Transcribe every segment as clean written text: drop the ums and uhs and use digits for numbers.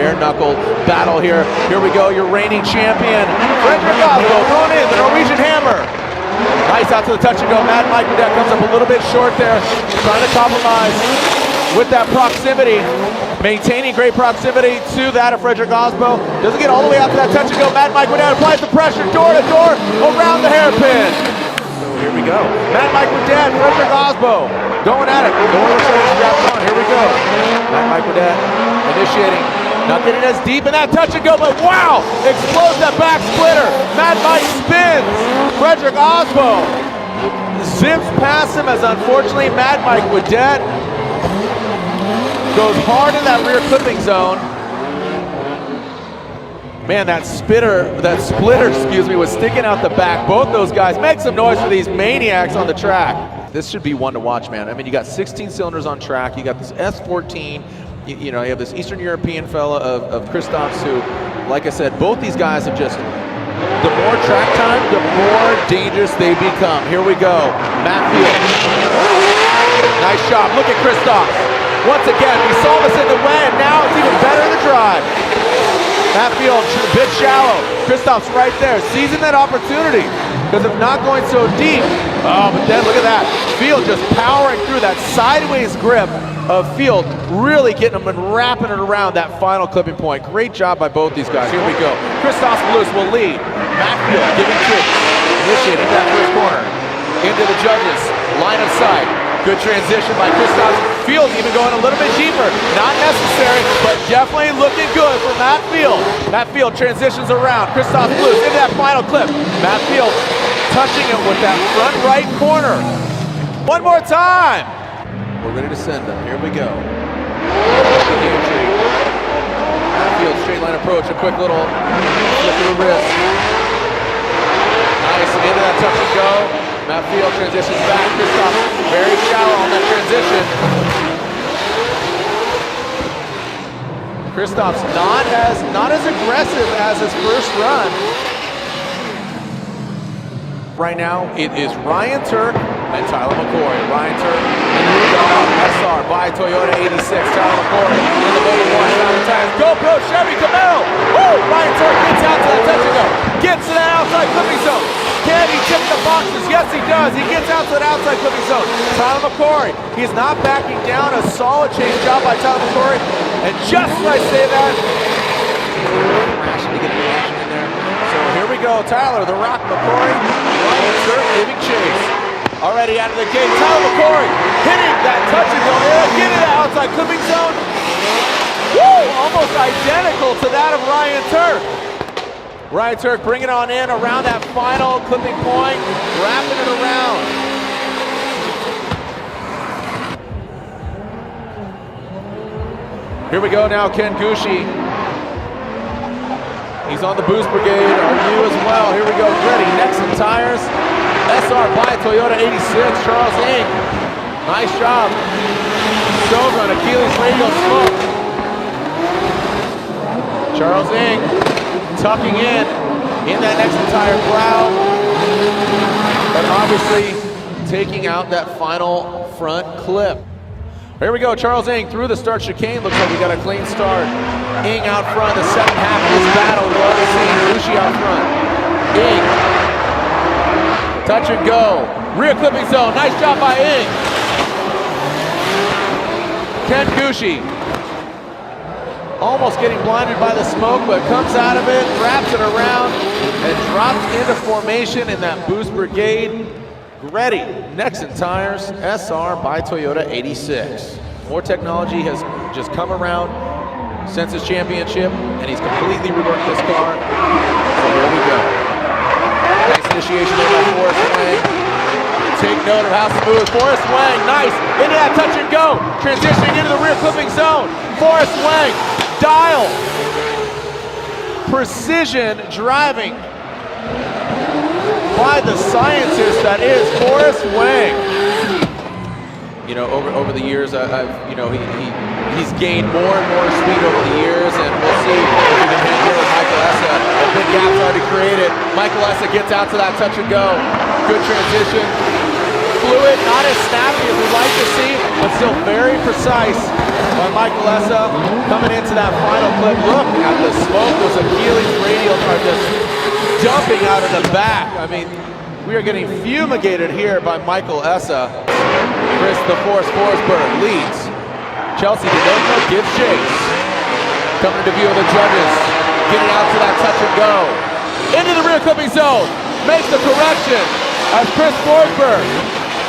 bare knuckle battle here. Here we go, your reigning champion, Frederick Oslo, going in, the Norwegian hammer. Nice out to the touch and go. Mad Mike with that comes up a little bit short there, trying to compromise with that proximity, maintaining great proximity to that of Frederick Oslo. Doesn't get all the way out to that touch and go. Mad Mike with that applies the pressure, door to door, around the hairpin. So here we go. Mad Mike with that, Frederick Oslo going at it. Door strapped on. Here we go. Mad Mike with that, initiating. Not getting as deep in that touch and go, but wow! Explodes that back splitter. Mad Mike spins. Frederick Oslo zips past him as unfortunately Mad Mike Wadet goes hard in that rear clipping zone. Man, that splitter, was sticking out the back. Both those guys make some noise for these maniacs on the track. This should be one to watch, man. I mean, you got 16 cylinders on track. You got this S14. You know, you have this Eastern European fella of Christophs who, like I said, both these guys have just, the more track time, the more dangerous they become. Here we go. Matt Field. Nice shot. Look at Christophs. Once again, we saw this in the way, and now it's even better in the drive. Matt Field, a bit shallow. Christophs right there, seizing that opportunity because of not going so deep. Oh, but then look at that. Field just powering through that sideways grip of Field, really getting him and wrapping it around that final clipping point. Great job by both these guys. Here we go. Christophs will lead. Matt Field giving chase, initiating that first corner. Into the judges, line of sight. Good transition by Christophs. Field even going a little bit deeper. Not necessary, but definitely looking good for Matt Field. Matt Field transitions around. Christophs into that final clip. Matt Field touching it with that front right corner. One more time. We're ready to send them. Here we go. Matt Field straight line approach. A quick little flip of the wrist. Nice, into that touch and go. Matt Field transitions back. Christophs very shallow on that transition. Christophs not as aggressive as his first run. Right now, it is Ryan Turk and Tyler McCoy. Ryan Turk and SR by Toyota 86. Tyler McCoy in the number one. Tires. GoPro Chevy Camaro. Woo! Ryan Turk gets out to that touch and go. Gets to that outside clipping zone. Can he tick the boxes? Yes, he does. He gets out to that outside clipping zone. Tyler McCoy, he's not backing down. A solid change job by Tyler McCoy. And just as I say that, crashing to get the action in there. So here we go. Tyler, the Rock McCoy, Ryan Turk giving chase. Already out of the gate. Tyler McCoy hitting that touch and go. Get in that outside clipping zone. Woo! Almost identical to that of Ryan Turk. Ryan Turk bringing on in around that final clipping point, wrapping it around. Here we go now, Ken Gushi. He's on the boost brigade. Are you as well? Here we go, ready. Nexen tires. SR by Toyota 86. Charles Ing. Nice job. Shogun, Achilles radial smoke. Charles Ing. Tucking in that next entire crowd, but obviously taking out that final front clip. Here we go, Charles Ing through the start chicane. Looks like we got a clean start. Ing out front, the second half of this battle. We've already seen Rushi out front. Ing, touch and go. Rear clipping zone, nice job by Ing. Ken Gushi. Almost getting blinded by the smoke, but comes out of it, wraps it around, and drops into formation in that boost brigade. Ready. Nexen tires, SR by Toyota 86. More technology has just come around since his championship, and he's completely reworked this car. So here we go. Nice initiation there by Forrest Wang. Take note of how smooth. Forrest Wang, nice. Into that touch and go. Transitioning into the rear clipping zone. Forrest Wang. Dial, precision driving by the scientist that is Forrest Wang. You know, over the years, he's gained more and more speed over the years, and we'll see if he can hang here with Michael Essa. A big gap's already created. Michael Essa gets out to that touch and go. Good transition. Fluid, not as snappy as we'd like to see, but still very precise. by Michael Essa, coming into that final clip. Look at the smoke. Those Achilles radials are just dumping out of the back. I mean, we are getting fumigated here by Michael Essa. Chris the Force Forsberg leads. Chelsea DeNova gives chase. Coming into view of the judges. Getting out to that touch and go. Into the rear clipping zone. Makes the correction as Chris Forsberg.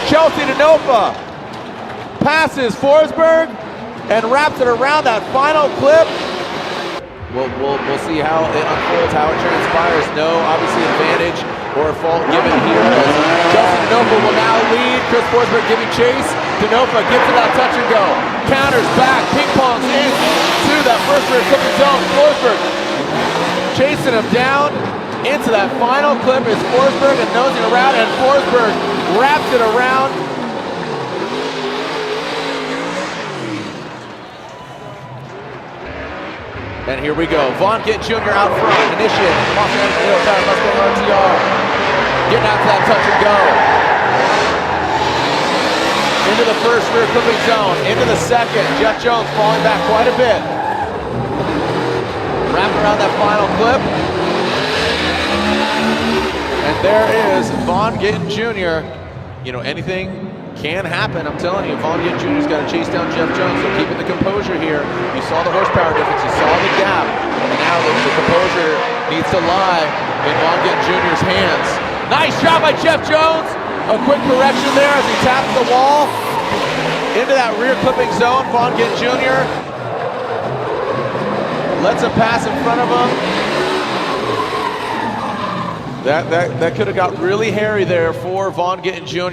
Chelsea DeNova passes Forsberg and wraps it around that final clip. We'll see how it unfolds, how it transpires. No, obviously, advantage or fault given here as Chelsea DeNova will now lead. Chris Forsberg giving chase. DeNova gets to that touch and go. Counters back, ping pongs into that first rear clipping zone. Forsberg chasing him down into that final clip is Forsberg and nosing around, and Forsberg wraps it around. And here we go. Vaughn Gittin Jr. out front, initiating. Los Angeles Mustang RTR. Getting out to that touch and go. Into the first rear clipping zone. Into the second. Jeff Jones falling back quite a bit. Wrapping around that final clip. And there is Vaughn Gittin Jr. You know, anything can happen. I'm telling you, Vaughn Gittin Jr.'s got to chase down Jeff Jones, so keeping the composure here. You saw the horsepower difference, you saw the gap, and now the composure needs to lie in Vaughn Gittin Jr.'s hands. Nice job by Jeff Jones. A quick correction there as he taps the wall into that rear clipping zone. Vaughn Gittin Jr. lets him pass in front of him. That could have got really hairy there for Vaughn Gittin Jr.